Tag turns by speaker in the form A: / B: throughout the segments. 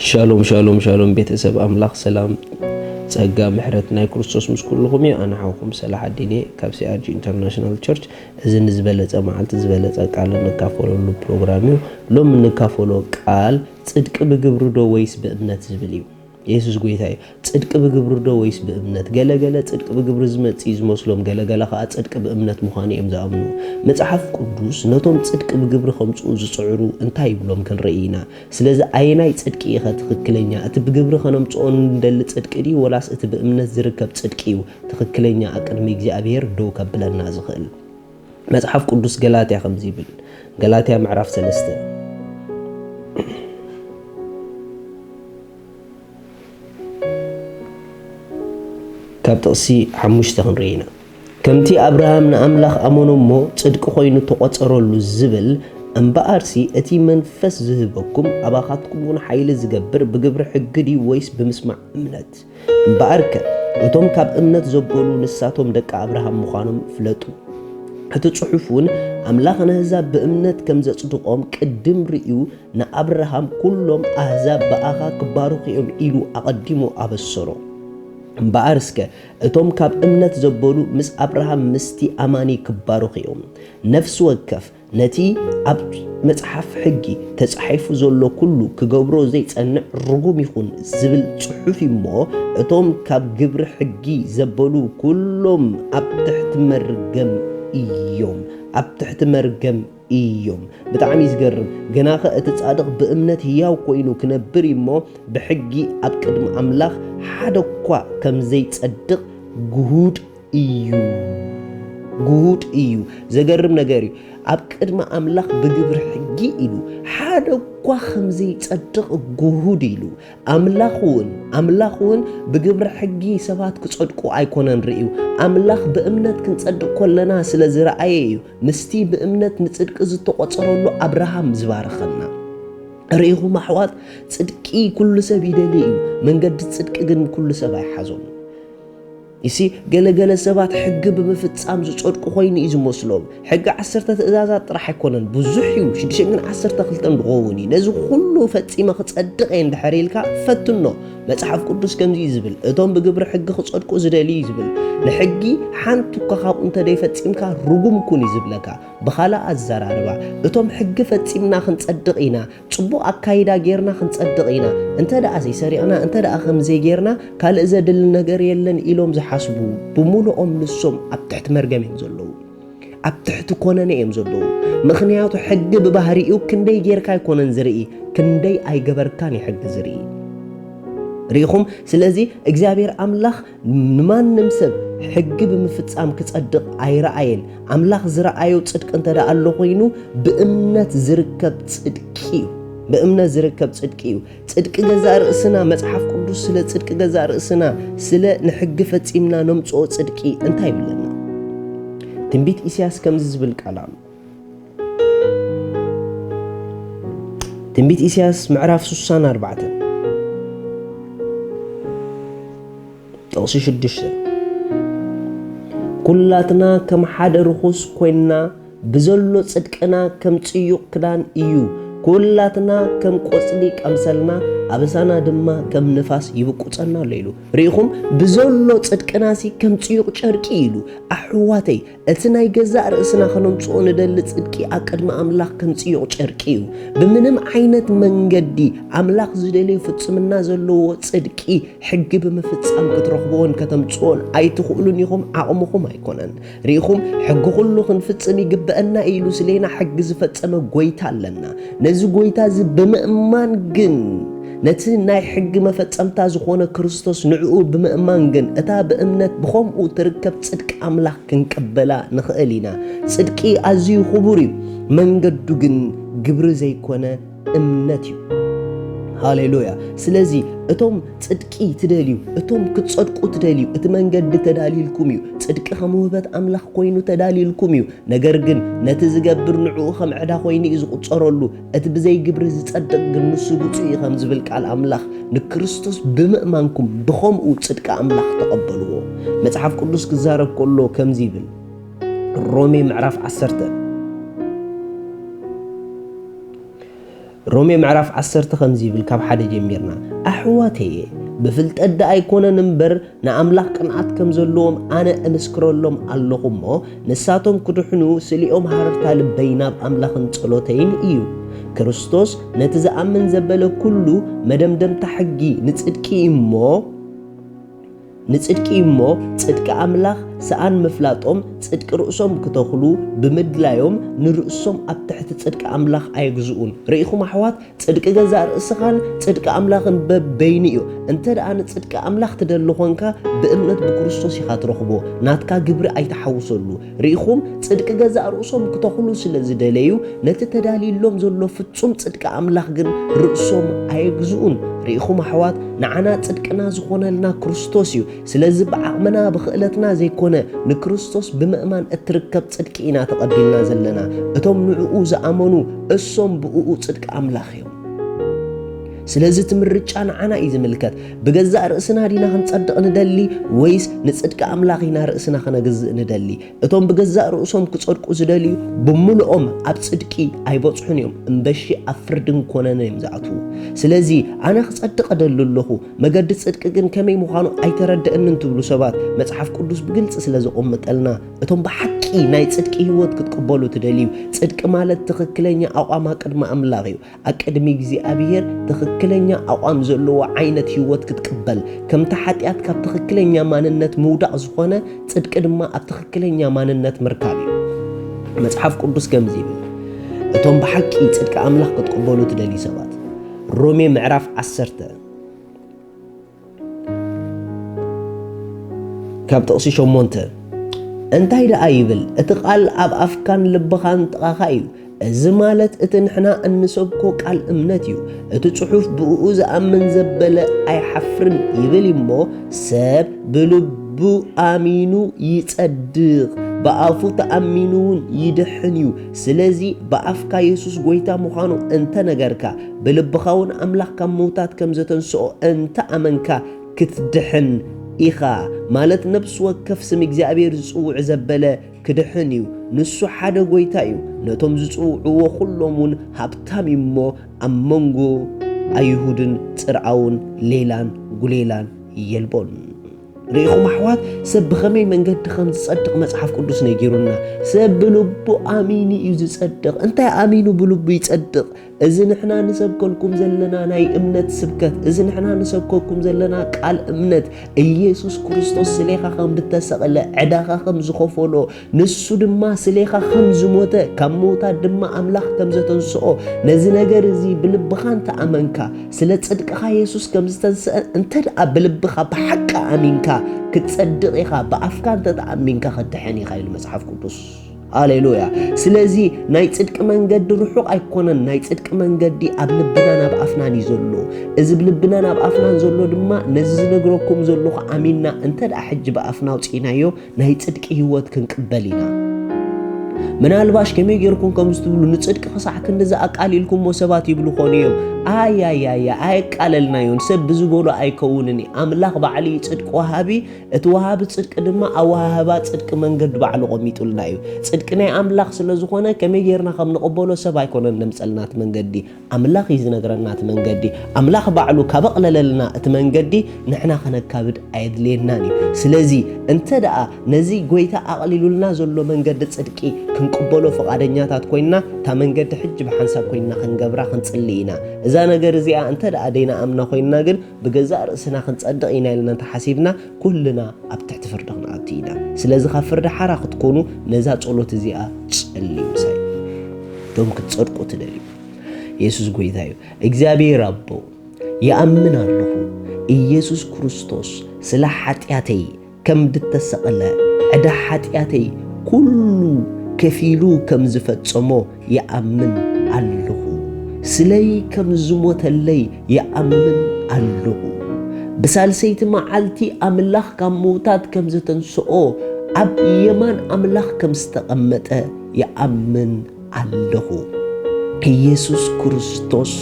A: شالوم شالوم شالوم بيت أسب أملاخ سلام ጸጋ ምሕረት ናይ ክርስቶስ ምስ ኩልኹም እዩ ኣነ ሓውኩም ሰላሕ ኣዲኔ ካብ ሲኣርጂ ኢንተርናሽናል ቸርች እዚ ንዝበለጸ መዓልቲ ዝበለጸ ቃል ንካፈለሉ ፕሮግራም እዩ ሎም ንካፈሎ ቃል ጽድቅ ብግብሪ ዶ ወይስ በእምነት ዝብል እዩ ኢየሱስ ጎይታ እዩ ጽድቅ ብግብሪ ዶ ወይስ በእምነት ገለገለ ጽድቅ ብግብሪ ዝመጽ ዝመስሎም ገለገለ ከዓ ጽድቅ በእምነት ምዃኑ እዮም ዝኣምኑ መጽሓፍ ቅዱስ ነቶም ጽድቅ ብግብሪ ከምጽኡ ዝጽዕሩ እንታይ ይብሎም ክንርኢና ስለዚ ኣይናይ ጽድቂ ኢኸ ትክክለኛ እቲ ብግብሪ ከነምጽኦን እንደል ጽድቂ ዲ ወላስ እቲ በእምነት ዝርከብ ጽድቂ እዩ ትክክለኛ ኣቅድሚ እግዚአብሔር ዶ ከብለና ዝኽእል መጽሐፍ ቅዱስ ገላትያ ከምዚ ይብል ገላትያ ምዕራፍ 3 ካብ ጥቕሲ 5 ክንርኢና ከምቲ አብርሃም ንኣምላኽ ኣመኖሞ ጽድቂ ኮይኑ ተቆጸረሉ ዝብል እምበኣርሲ እቲ መንፈስ ዝህበኩም ኣባኻትኩምን ሓይሊ ዝገብር ብግብሪ ሕጊ ዲ ወይስ ብምስማዕ እምነት እምበኣርከ እቶም ካብ እምነት ዘበሉ ንሳቶም ደቂ አብርሃም ምዃኖም ፍለጡ እቲ ጽሑፉን ኣምላኽ ንህዛብ ብእምነት ከም ዘጽድቆም ቅድም ርእዩ ንአብርሃም ኩሎም ኣህዛብ በኣኻ ክባርኹ እዮም ኢሉ ኣቐዲሙ ኣበሰሮ እምበኣርስከ እቶም ካብ እምነት ዘበሉ ምስ አብርሃም ምስቲ ኣማኒ ክባርኹ እዮም ነፍሲ ወከፍ ነቲ ኣብ መጽሓፍ ሕጊ ተጻሒፉ ዘሎ ኩሉ ክገብሮ ዘይጸንዕ ርጉም ይኹን ዝብል ጽሑፍ እሞ እቶም ካብ ግብሪ ሕጊ ዘበሉ ኩሎም ኣብ ትሕቲ መርገም እዮም ኣብ ትሕቲ መርገም እዮም ብጣዕሚ ዝገርም ገናኸ እቲ ጻድቕ ብእምነት ህያው ኮይኑ ክነብር እሞ ብሕጊ ኣብ ቅድሚ ኣምላኽ ሓደ እኳ ከም ዘይጸድቕ ጉሁድ እዩ ዘገርም ነገር እዩ ኣብ ቅድሚ ኣምላኽ ብግብሪ ሕጊ ኢሉ ሓደ እኳ ከም ዘይጸድቕ ጉሁድ ኢሉ ኣምላኽውን ብግብሪ ሕጊ ሰባት ክጸድቁ ኣይኮነን ርእዩ ኣምላኽ ብእምነት ክንጸድቕ ኮለና ስለ ዝረኣየ እዩ ምስቲ ብእምነት ንጽድቂ ዝተቆጸረሉ አብርሃም ዝባረኸና ርኢኹም ኣሕዋት ጽድቂ ኩሉ ሰብ ይደሊ እዩ መንገዲ ጽድቂ ግን ኩሉ ሰብ ኣይሓዞም ይሲ ገለገለ ሰባት ሕጊ ብምፍጻም ዝጸድቁ ኮይኑ እዩ ዝመስሎም ሕጊ 10 ትእዛዛት ጥራሕ ኣይኮነን ብዙሕ እዩ 12 ድኸውን እዩ ነዚ ኩሉ ፈጺመ ክጸድቕ እንድሕር ኢልካ ፈትኖ መጽሓፍ ቅዱስ ከምዚ ዝብል እቶም ብግብሪ ሕጊ ክጸድቁ ዝደልዩ ዝብል ንሕጊ ሓንቲ እኳ ካብኡ እንተደይፈጺምካ ርጉም ኩን ዝብለካ ብኻልእ ኣዘራርባ እቶም ሕጊ ፈጺምና ክንጸድቕ ኢና ጽቡቕ ኣካይዳ ጌርና ክንጸድቕ ኢና እንተደኣ ዘይሰሪቕና እንተደኣ ከምዘይ ጌርና ካልእ ዘድል ነገር የለን ኢሎም ዝሓስቡ ብሙሉኦም ንሶም ኣብ ትሕቲ መርገም እዮም ዘለዉ ኣብ ትሕቲ ኮነነ እዮም ዘለዉ ምኽንያቱ ሕጊ ብባህሪኡ ክንደይ ጌርካ ኣይኮነን ዝርኢ ክንደይ ኣይገበርካን ሕጊ ዝርኢ ሪኹም ስለዚ እግዚአብሔር ኣምላኽ ንማንም ሰብ ሕጊ ብምፍጻም ክጸድቕ ኣይረኣየን ኣምላኽ ዝረኣዮ ጽድቅ እንተዳ ኣሎ ኮይኑ ብእምነት ዝርከብ ጽድቂ እዩ بأمنا زركب صدقيو صدق جزاء رأسنا مصحف قدوس سلا صدق جزاء رأسنا سلا نحق فتيمنا نمصو صدقي انتي بلنا تنبيت إسياس كم زبل كلام تنبيت إسياس معرف 64 توصي شدش كلاتنا كم حدا رخص كوينا بزلو صدقنا كم تسيق كدان إيو كلاتنا كم قصدي أمثالنا أبسانا دما كم نفاس يبقوتنا ليلو ريخم بزولو صدقناسي كم تيوق شركيلو أحواتي أتنا يجزاء رأسنا خنم صون دل صدقي أقدم أملاك كم تيوق شركيو بمنم عينة منجدي أملاك زدلي فتسمنا زلو صدقي حق بمفتسام كترخبون كتم صون أي تقولون يخم عقمكم هيكونن ريخم حق كله خنفتسمي جبأنا إيلو سلينا حق زفتسام قويتا لنا نزو قويتا بمأمان جن نتي ناي حق مفتسمتا زخونه كريستوس نعو بمأمان جن اتا بأمنت بخوم تركب صدق أملاك كنقبلا نخقلينا صدقي أزيو خبوري من قدو جن قبر زي كونه أمنتيو هاليلويا سلازي اتوم صدقي تداليو اتوم كتصدقو تداليو اتمنقد تداليلكميو صدق خموبات املاح كوينو تداليلكميو نجر جن نتزقبر نعو خم عدا خويني يزقصرلو اتبزي قبر زتصدق نسو بصي خم زبلك على املاح نكريستوس بمأمانكم بخوم صدق املاح تقبلوه مصحف قدوس كزارب كله كم زيبل رومي معرف 10 ሮሜ ምዕራፍ 10 ከምዚ ይብል ካብ ሓደ ጀሚርና ኣሕዋተየ ብፍልጠት ኣይኮነን እምበር ንኣምላኽ ቅንዓት ከም ዘለዎም ኣነ እምስክረሎም ኣለኹ እሞ ንሳቶም ክድሕኑ ስሊኦም ሃረርታ ልበይ ናብ ኣምላኽን ጸሎተይን እዩ ክርስቶስ ነቲ ዝኣምን ዘበለ ኩሉ መደምደምታ ሕጊ ንጽድቂ እሞ ጽድቂ ኣምላኽ ሰኣን ምፍላጦም ጽድቂ ርእሶም ክተኽሉ ብምድላዮም ንርእሶም ኣብ ትሕቲ ጽድቂ ኣምላኽ ኣይግዝኡን ርኢኹም ኣሕዋት ጽድቂ ገዛእ ርእስኻን ጽድቂ ኣምላኽን በበይኒ እዩ እንተ ደኣ ንጽድቂ ኣምላኽ ትደሊ ኾንካ ብእምነት ብክርስቶስ ኢኻ ትረኽቦ ናትካ ግብሪ ኣይተሓውሰሉ ርኢኹም ጽድቂ ገዛእ ርእሶም ክተኽሉ ስለ ዝደለዩ ነቲ ተዳልዩሎም ዘሎ ፍጹም ጽድቂ ኣምላኽ ግን ርእሶም ኣይግዝኡን ርኢኹም ኣሕዋት ንዓና ጽድቅና ዝኾነልና ክርስቶስ እዩ ስለዚ ብዓቕምና ብኽእለትና ዘይኮነ ንክርስቶስ ብምእማን እትርከብ ጽድቂ ኢና ተቐቢልና ዘለና እቶም ንዕኡ ዝኣመኑ እሶም ብእኡ ጽድቂ ኣምላኽ እዮም ስለዚ ትምርጫ ንዓና እዩ ዝምልከት ብገዛእ ርእስና ዲና ክንጸድቕ ንደሊ ወይስ ንጽድቂ ኣምላኽ ኢና ርእስና ክነግዝእ ንደሊ እቶም ብገዛእ ርእሶም ክጸድቁ ዝደልዩ ብምልኦም ኣብ ጽድቂ ኣይበጽሑን እዮም እምበሺ ኣብ ፍርድን ኮነነ እዮም ዝኣትዉ ስለዚ ኣነ ክጸድቕ ደሊ ኣለኹ መገዲ ጽድቂ ግን ከመይ ምዃኑ ኣይተረድአንን ትብሉ ሰባት መጽሓፍ ቅዱስ ብግልፂ ስለ ዘቐምጠልና እቶም ብሓቂ ናይ ጽድቂ ህይወት ክትቅበሉ ትደልዩ ጽድቂ ማለት ትኽክለኛ ኣቋም ቅድሚ ኣምላኽ እዩ ኣብ ቅድሚ እግዚኣብሔር ትኽክለኛ ኣቋም ዘለዎ ዓይነት ህይወት ክትቅበል ከምቲ ሓጢኣት ካብ ትኽክለኛ ማንነት ምውዳቕ ዝኾነ ጽድቂ ድማ ኣብ ትኽክለኛ ማንነት ምርካብ እዩ መጽሓፍ ቅዱስ ከምዚ ይብል እቶም ብሓቂ ጽድቂ ኣምላኽ ክትቅበሉ ትደልዩ ሰባት ሮሜ ምዕራፍ 10 ካብ ጥቕሲ 8 እንታይ ደኣ ይብል እቲ ቃል ኣብ ኣፍካን ልብኻን ጥቓኻ እዩ እዚ ማለት እቲ ንሕና እንሰብኮ ቃል እምነት እዩ እቲ ጽሑፍ ብእኡ ዝኣምን ዘበለ ኣይሓፍርን ይብል እሞ ሰብ ብልቡ ኣሚኑ ይጸድቕ በኣፉ ተኣሚኑውን ይድሕን እዩ ስለዚ ብኣፍካ ኢየሱስ ጎይታ ምዃኑ እንተ ነገርካ ብልብኻ እውን ኣምላኽ ካብ ምውታት ከም ዘተንስኦ እንተ ኣመንካ ክትድሕን ኢኻ ማለት ነብስ ወከፍ ስም እግዚኣብሔር ዝጽውዕ ዘበለ ክድሕን እዩ ንሱ ሓደ ጎይታ እዩ ነቶም ዝጽውዕዎ ኩሎም እውን ሃብታም እሞ ኣብ መንጎ ኣይሁድን ጽርዓውን ሌላን ጉሌላን የልቦን ርኢኹም ኣሕዋት ሰብ ብኸመይ መንገዲ ከም ዝጸድቕ መጽሓፍ ቅዱስ ነጊሩና ሰብ ብልቡ ኣሚኑ እዩ ዝጸድቕ እንታይ ኣሚኑ ብልቡ ይጸድቕ እዚ ንሕና ንሰብከልኩም ዘለና ናይ እምነት ስብከት እዚ ንሕና ንሰብከልኩም ዘለና ቃል እምነት ኢየሱስ ክርስቶስ ስለኻ ከም ዝተሰቕለ ዕዳኻ ከም ዝኸፈሎ ንሱ ድማ ስለኻ ከም ዝሞተ ካብ ምውታት ድማ ኣምላኽ ከም ዘተንስኦ ነዚ ነገር እዚ ብልብኻ እንተኣመንካ ስለ ጽድቅኻ ኢየሱስ ከም ዝተንስአ እንተ ደኣ ብልብኻ ብሓቂ ኣሚንካ ክትጸድቕ ኢኻ ብኣፍካ እንተተኣሚንካ ክትድሕን ኢኻ ኢሉ መጽሓፍ ቅዱስ ሃሌሉያ ስለዚ ናይ ጽድቂ መንገዲ ርሑቕ ኣይኮነን ናይ ጽድቂ መንገዲ ኣብ ልብና ናብ ኣፍናን እዩ ዘሎ እዚ ብልብና ናብ ኣፍናን ዘሎ ድማ ነዚ ዝነግረኩም ዘለኹ ኣሚንና እንተ ደኣ ሕጂ ብኣፍና ውፅኢናዮ ናይ ጽድቂ ህይወት ክንቅበል ኢና ምናልባሽ ከመይ ጌርኩም ከም ዝትብሉ ንጽድቂ ክሳዕ ክንዲ ዝኣቃሊልኩሞ ሰባት ይብሉ ኾኑ እዮም ኣይቃለልናዮን ሰብ ብዝበሎ ኣይከውንን ኣምላኽ ባዕሊ ጽድቂ ወሃቢ እቲ ወሃቢ ጽድቂ ድማ ኣወሃህባ ጽድቂ መንገዲ ባዕሉ ቆሚጡልና እዩ ጽድቂ ናይ ኣምላኽ ስለ ዝኾነ ከመይ ጌርና ከም ንቕበሎ ሰብ ኣይኮነን ነምጸልናት መንገዲ ኣምላኽ እዩ ዝነግረናት መንገዲ ኣምላኽ ባዕሉ ካበቕለለልና እቲ መንገዲ ንሕና ከነካብድ ኣየድልየናን እዩ ስለዚ እንተ ደኣ ነዚ ጎይታ ኣቕሊሉልና ዘሎ መንገዲ ጽድቂ ክንቅበሎ ፈቃደኛታት ኮይና ታ መንገዲ ሕጂ ብሓንሳብ ኮይና ክንገብራ ክንጽሊ ኢና እዛ ነገር እዚኣ እንተ ደኣ ደይና ኣምና ኮይና ግን ብገዛእ ርእስና ክንጸድቕ ኢና ኢልና ተሓሲብና ኩልና ኣብ ትሕቲ ፍርዲ ክንኣቱ ኢና ስለዚ ካብ ፍርዲ ሓራ ክትኮኑ ነዛ ጸሎት እዚኣ ጸልዩ ሳይ ዶም ክትጸድቁ ትደልዩ ኢየሱስ ጎይታ እዩ እግዚአብሔር ኣቦ ይኣምን ኣለኹ ኢየሱስ ክርስቶስ ስለ ሓጢኣተይ ከም ዝተሰቐለ ዕዳ ሓጢኣተይ ኩሉ ከፊሉ ከም ዝፈጸሞ ይኣምን ኣለኹ ስለይ ከም ዝሞተለይ ይኣምን ኣለኹ ብሳልሰይቲ መዓልቲ ኣምላኽ ካብ ምውታት ከም ዝተንስኦ ኣብ የማን ኣምላኽ ከም ዝተቐመጠ ይኣምን ኣለኹ ኢየሱስ ክርስቶስ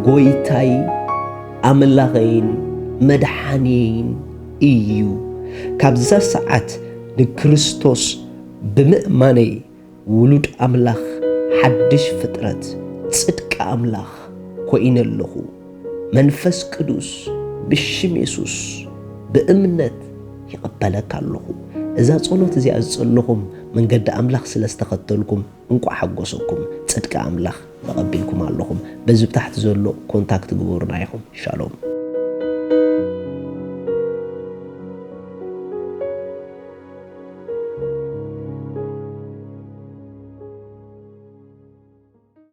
A: ጎይታይ ኣምላኸይን መድሓኒየይን እዩ ካብዛ ሰዓት ንክርስቶስ ብምእማነይ ውሉድ ኣምላኽ ሓድሽ ፍጥረት ጽድቂ ኣምላኽ ኮይነ ኣለኹ መንፈስ ቅዱስ ብሽም ኢየሱስ በእምነት ይቀበለካ ኣለኹ እዛ ጸሎት እዚኣ ዝጸለኹም መንገዲ ኣምላኽ ስለ ዝተኸተልኩም እንቋ ሓጎሰኩም ጽድቂ ኣምላኽ ተቐቢልኩም ኣለኹም በዚ ታሕቲ ዘሎ ኮንታክት ግበሩና ኢኹም ሻሎም